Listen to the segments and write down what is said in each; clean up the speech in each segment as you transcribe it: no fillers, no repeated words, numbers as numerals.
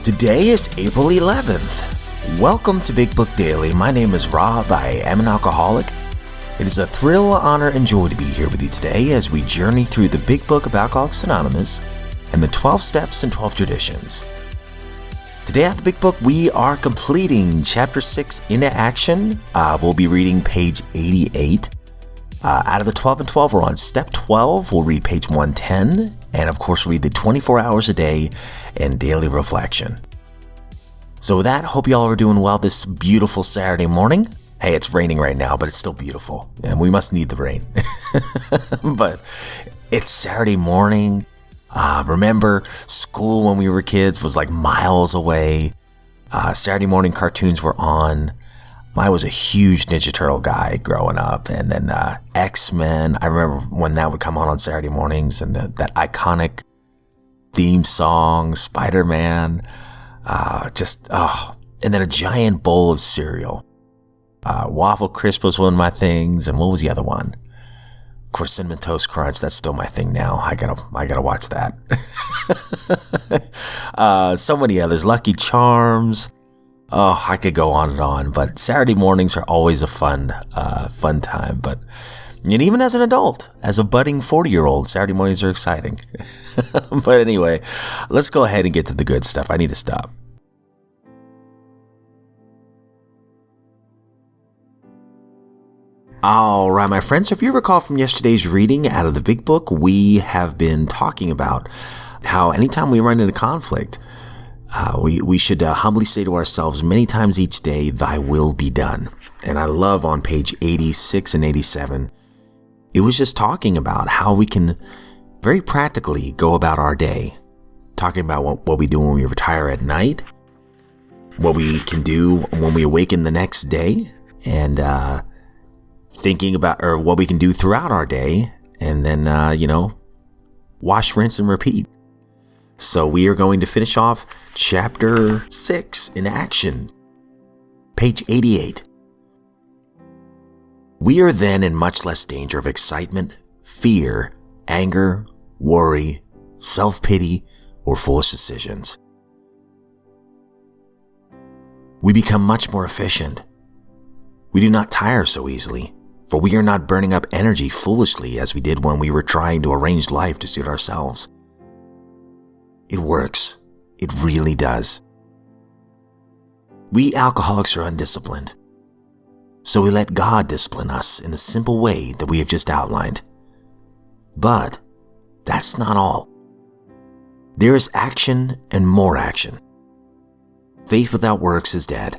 Today is April 11th. Welcome to Big Book Daily. My name is Rob. I am an alcoholic. It is a thrill, honor, and joy to be here with you today as we journey through the Big Book of Alcoholics Anonymous and the 12 Steps and 12 Traditions. Today at the Big Book, we are completing Chapter 6 into action. We'll be reading page 88. Out of the 12 and 12, we're on Step 12. We'll read page 110. And of course, read the 24 hours a day and daily reflection. So with that, hope y'all are doing well this beautiful Saturday morning. Hey, it's raining right now, but it's still beautiful. And we must need the rain. But it's Saturday morning. Remember, school when we were kids was like miles away. Saturday morning cartoons were on. I was a huge Ninja Turtle guy growing up. And then X-Men, I remember when that would come on Saturday mornings, and that iconic theme song, Spider-Man. And then a giant bowl of cereal. Waffle Crisp was one of my things, and what was the other one? Of course, Cinnamon Toast Crunch. That's still my thing now. I gotta watch that. So many others. Lucky Charms. Oh, I could go on and on. But Saturday mornings are always a fun time. And even as an adult, as a budding 40-year-old, Saturday mornings are exciting. But anyway, let's go ahead and get to the good stuff. I need to stop. All right, my friends, so if you recall from yesterday's reading out of the Big Book, we have been talking about how anytime we run into conflict, we should humbly say to ourselves many times each day, "Thy will be done." And I love on page 86 and 87, it was just talking about how we can very practically go about our day, talking about what we do when we retire at night, what we can do when we awaken the next day, and thinking about what we can do throughout our day, and then, wash, rinse, and repeat. So we are going to finish off Chapter 6 in action. Page 88. We are then in much less danger of excitement, fear, anger, worry, self-pity, or foolish decisions. We become much more efficient. We do not tire so easily, for we are not burning up energy foolishly as we did when we were trying to arrange life to suit ourselves. It works. It really does. We alcoholics are undisciplined, so we let God discipline us in the simple way that we have just outlined. But that's not all. There is action and more action. Faith without works is dead.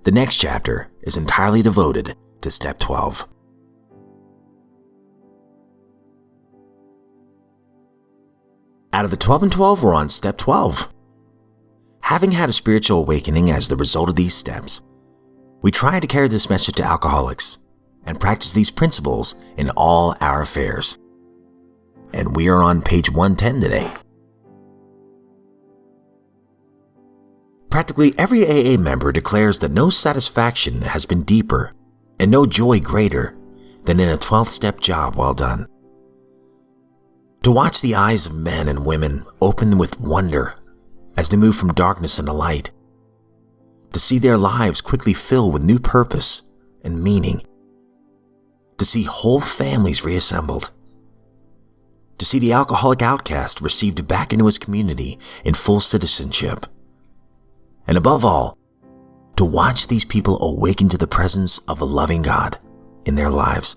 The next chapter is entirely devoted to Step 12. Out of the 12 and 12, we're on Step 12. Having had a spiritual awakening as the result of these steps, we try to carry this message to alcoholics and practice these principles in all our affairs. And we are on page 110 today. Practically every AA member declares that no satisfaction has been deeper and no joy greater than in a 12-step job well done. To watch the eyes of men and women open with wonder as they move from darkness into light. To see their lives quickly fill with new purpose and meaning. To see whole families reassembled. To see the alcoholic outcast received back into his community in full citizenship. And above all, to watch these people awaken to the presence of a loving God in their lives.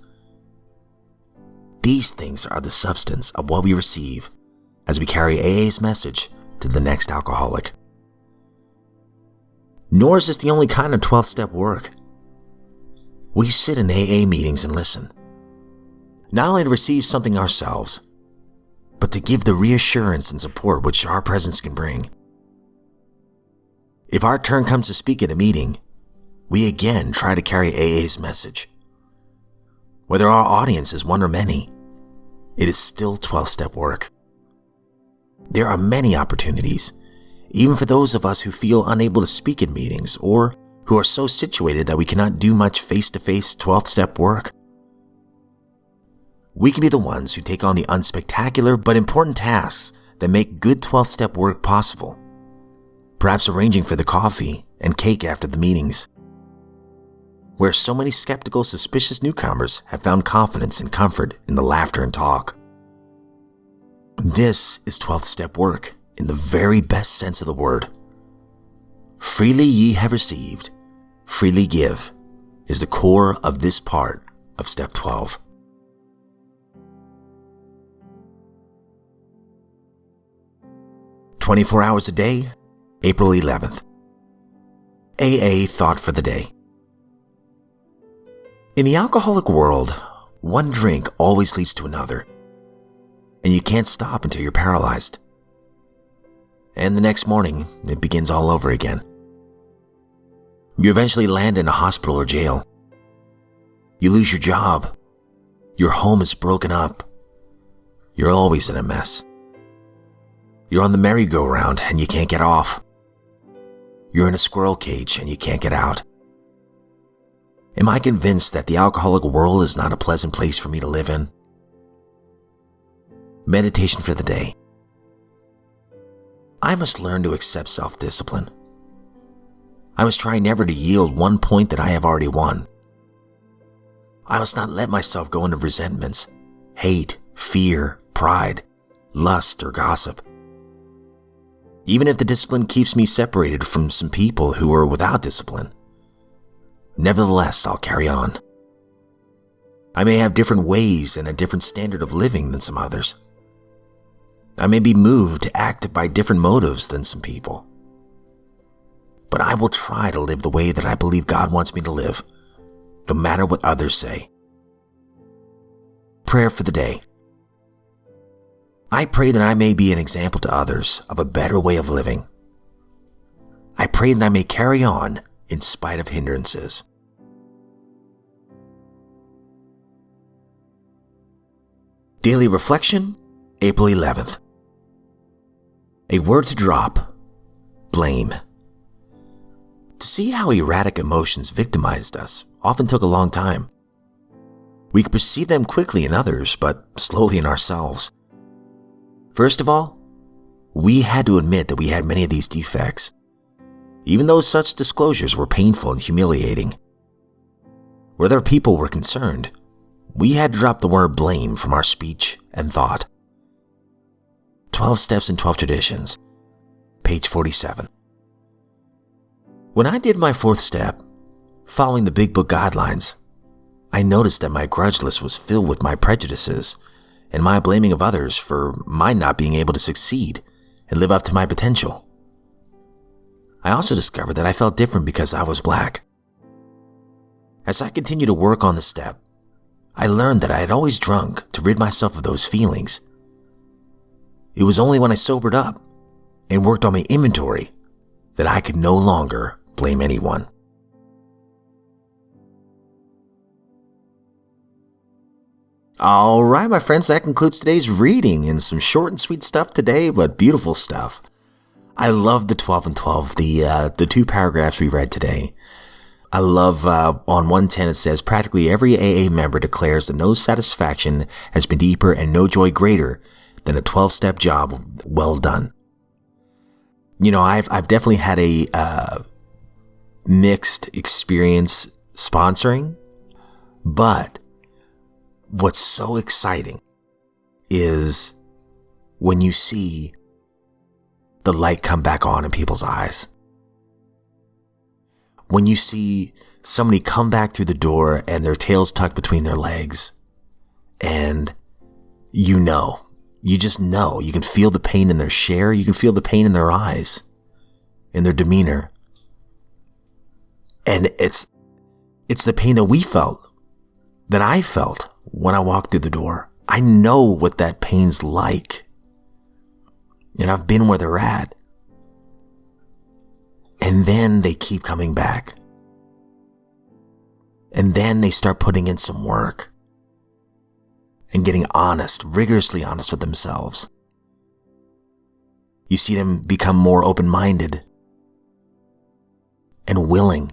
These things are the substance of what we receive as we carry AA's message to the next alcoholic. Nor is this the only kind of 12-step work. We sit in AA meetings and listen, not only to receive something ourselves, but to give the reassurance and support which our presence can bring. If our turn comes to speak at a meeting, we again try to carry AA's message. Whether our audience is one or many, it is still 12-step work. There are many opportunities, even for those of us who feel unable to speak at meetings or who are so situated that we cannot do much face-to-face 12th-step work. We can be the ones who take on the unspectacular but important tasks that make good 12th-step work possible. perhaps arranging for the coffee and cake after the meetings, where so many skeptical, suspicious newcomers have found confidence and comfort in the laughter and talk. This is 12th step work in the very best sense of the word. Freely ye have received, freely give is the core of this part of step 12. "24 hours a day, April 11th. AA thought for the day. In the alcoholic world, one drink always leads to another, and you can't stop until you're paralyzed. And the next morning, it begins all over again. You eventually land in a hospital or jail. You lose your job. Your home is broken up. You're always in a mess. You're on the merry-go-round and you can't get off. You're in a squirrel cage and you can't get out. Am I convinced that the alcoholic world is not a pleasant place for me to live in? Meditation for the day. I must learn to accept self-discipline. I must try never to yield one point that I have already won. I must not let myself go into resentments, hate, fear, pride, lust, or gossip. Even if the discipline keeps me separated from some people who are without discipline, nevertheless, I'll carry on. I may have different ways and a different standard of living than some others. I may be moved to act by different motives than some people. But I will try to live the way that I believe God wants me to live, no matter what others say. Prayer for the day. I pray that I may be an example to others of a better way of living. I pray that I may carry on in spite of hindrances. Daily Reflection, April 11th. A word to drop, blame. To see how erratic emotions victimized us often took a long time. We could perceive them quickly in others, but slowly in ourselves. First of all, we had to admit that we had many of these defects, even though such disclosures were painful and humiliating. Where other people were concerned, we had to drop the word blame from our speech and thought. 12 Steps and 12 Traditions, page 47. When I did my 4th step, following the Big Book guidelines, I noticed that my grudge list was filled with my prejudices and my blaming of others for my not being able to succeed and live up to my potential. I also discovered that I felt different because I was black. As I continued to work on the step, I learned that I had always drunk to rid myself of those feelings. It was only when I sobered up and worked on my inventory that I could no longer blame anyone. All right, my friends, that concludes today's reading, and some short and sweet stuff today, but beautiful stuff. I love the 12 and 12, the 2 paragraphs we read today. I love on 110 it says, practically every AA member declares that no satisfaction has been deeper and no joy greater than a 12-step job well done. You know, I've definitely had a mixed experience sponsoring, but what's so exciting is when you see the light come back on in people's eyes. When you see somebody come back through the door and their tail's tucked between their legs, and you just know, you can feel the pain in their share, you can feel the pain in their eyes, in their demeanor. And it's the pain that we felt, that I felt when I walked through the door. I know what that pain's like. And I've been where they're at. And then they keep coming back. And then they start putting in some work and getting honest, rigorously honest with themselves. You see them become more open-minded and willing.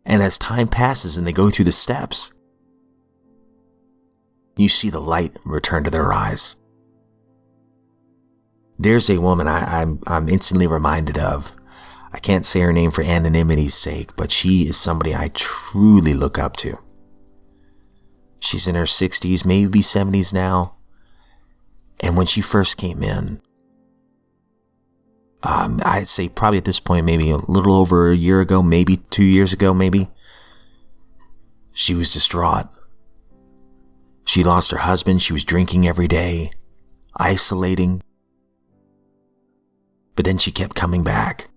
And as time passes and they go through the steps, you see the light return to their eyes. There's a woman I'm instantly reminded of. I can't say her name for anonymity's sake, but she is somebody I truly look up to. She's in her 60s, maybe 70s now. And when she first came in, I'd say probably at this point, maybe a little over a year ago, maybe 2 years ago, maybe, she was distraught. She lost her husband. She was drinking every day, isolating. But then she kept coming back.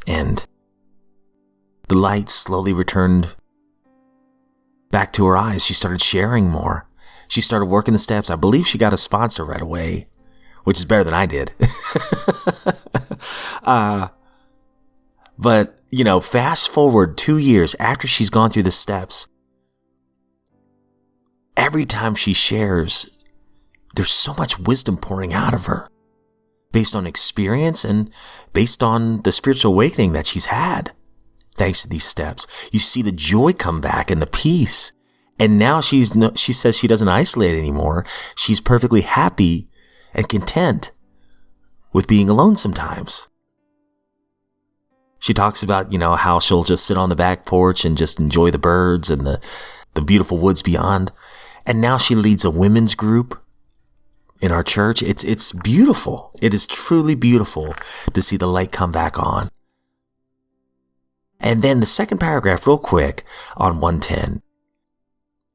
And the light slowly returned back to her eyes. She started sharing more. She started working the steps. I believe she got a sponsor right away, which is better than I did. But, fast forward 2 years after she's gone through the steps, every time she shares, there's so much wisdom pouring out of her based on experience and based on the spiritual awakening that she's had. Thanks to these steps, you see the joy come back and the peace. And now she says she doesn't isolate anymore. She's perfectly happy and content with being alone sometimes. She talks about, how she'll just sit on the back porch and just enjoy the birds and the beautiful woods beyond. And now she leads a women's group in our church. It's beautiful. It is truly beautiful to see the light come back on. And then the second paragraph, real quick, on 110.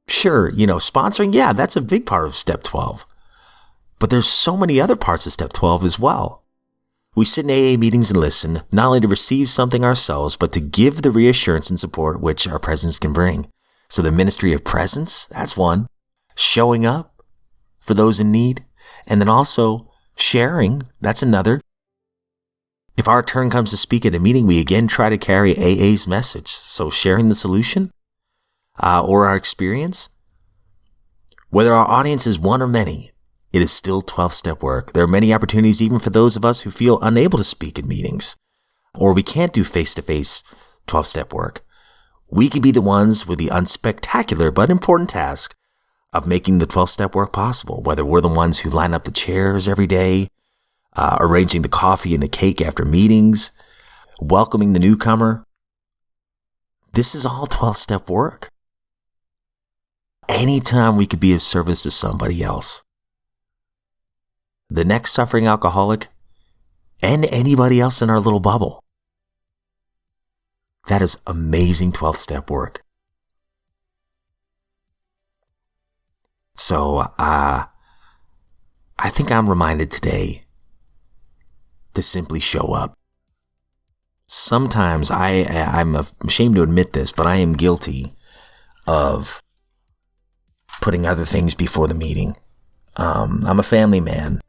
Sure, sponsoring, yeah, that's a big part of step 12. But there's so many other parts of step 12 as well. We sit in AA meetings and listen, not only to receive something ourselves, but to give the reassurance and support which our presence can bring. So the ministry of presence, that's one. Showing up for those in need. And then also sharing, that's another. If our turn comes to speak at a meeting, we again try to carry AA's message. So sharing the solution or our experience. Whether our audience is one or many, it is still 12-step work. There are many opportunities even for those of us who feel unable to speak at meetings or we can't do face-to-face 12-step work. We can be the ones with the unspectacular but important task of making the 12-step work possible, whether we're the ones who line up the chairs every day, arranging the coffee and the cake after meetings, welcoming the newcomer. This is all 12-step work. Anytime we could be of service to somebody else, the next suffering alcoholic, and anybody else in our little bubble, that is amazing 12-step work. So, I think I'm reminded today to simply show up. Sometimes I'm ashamed to admit this, but I am guilty of putting other things before the meeting. I'm a family man,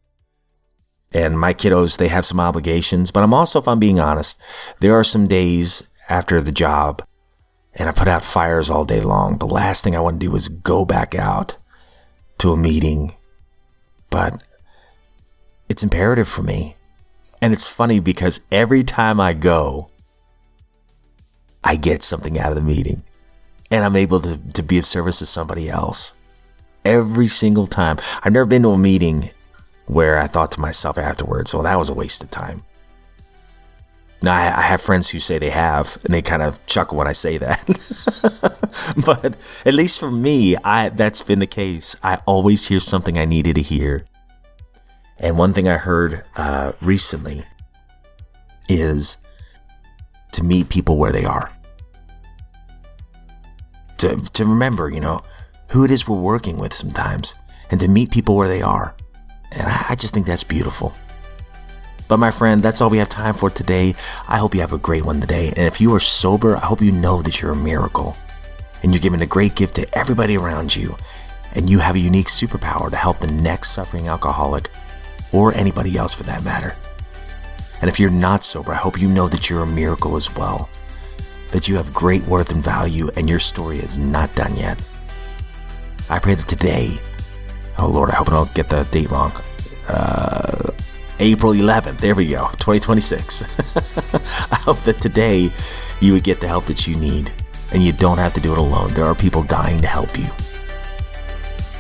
and my kiddos, they have some obligations, but I'm also, if I'm being honest, there are some days after the job, and I put out fires all day long. The last thing I want to do is go back out to a meeting, but it's imperative for me. And it's funny because every time I go, I get something out of the meeting and I'm able to be of service to somebody else. Every single time. I've never been to a meeting where I thought to myself afterwards, oh, that was a waste of time. Now, I have friends who say they have, and they kind of chuckle when I say that. But at least for me, that's been the case. I always hear something I needed to hear. And one thing I heard recently is to meet people where they are. To remember, who it is we're working with sometimes, and to meet people where they are. And I just think that's beautiful. But my friend, that's all we have time for today. I hope you have a great one today. And if you are sober, I hope you know that you're a miracle. And you're giving a great gift to everybody around you. And you have a unique superpower to help the next suffering alcoholic, or anybody else for that matter. And if you're not sober, I hope you know that you're a miracle as well. That you have great worth and value, and your story is not done yet. I pray that today, oh Lord, I hope I don't get the date wrong. April 11th, there we go, 2026. I hope that today you would get the help that you need, and you don't have to do it alone. There are people dying to help you,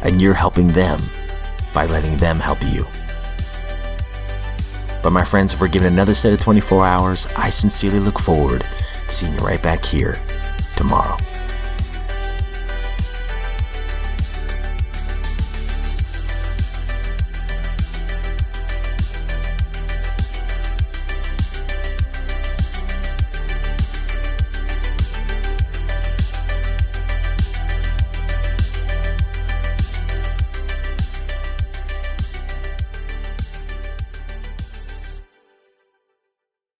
and you're helping them by letting them help you. But my friends, if we're given another set of 24 hours, I sincerely look forward to seeing you right back here tomorrow.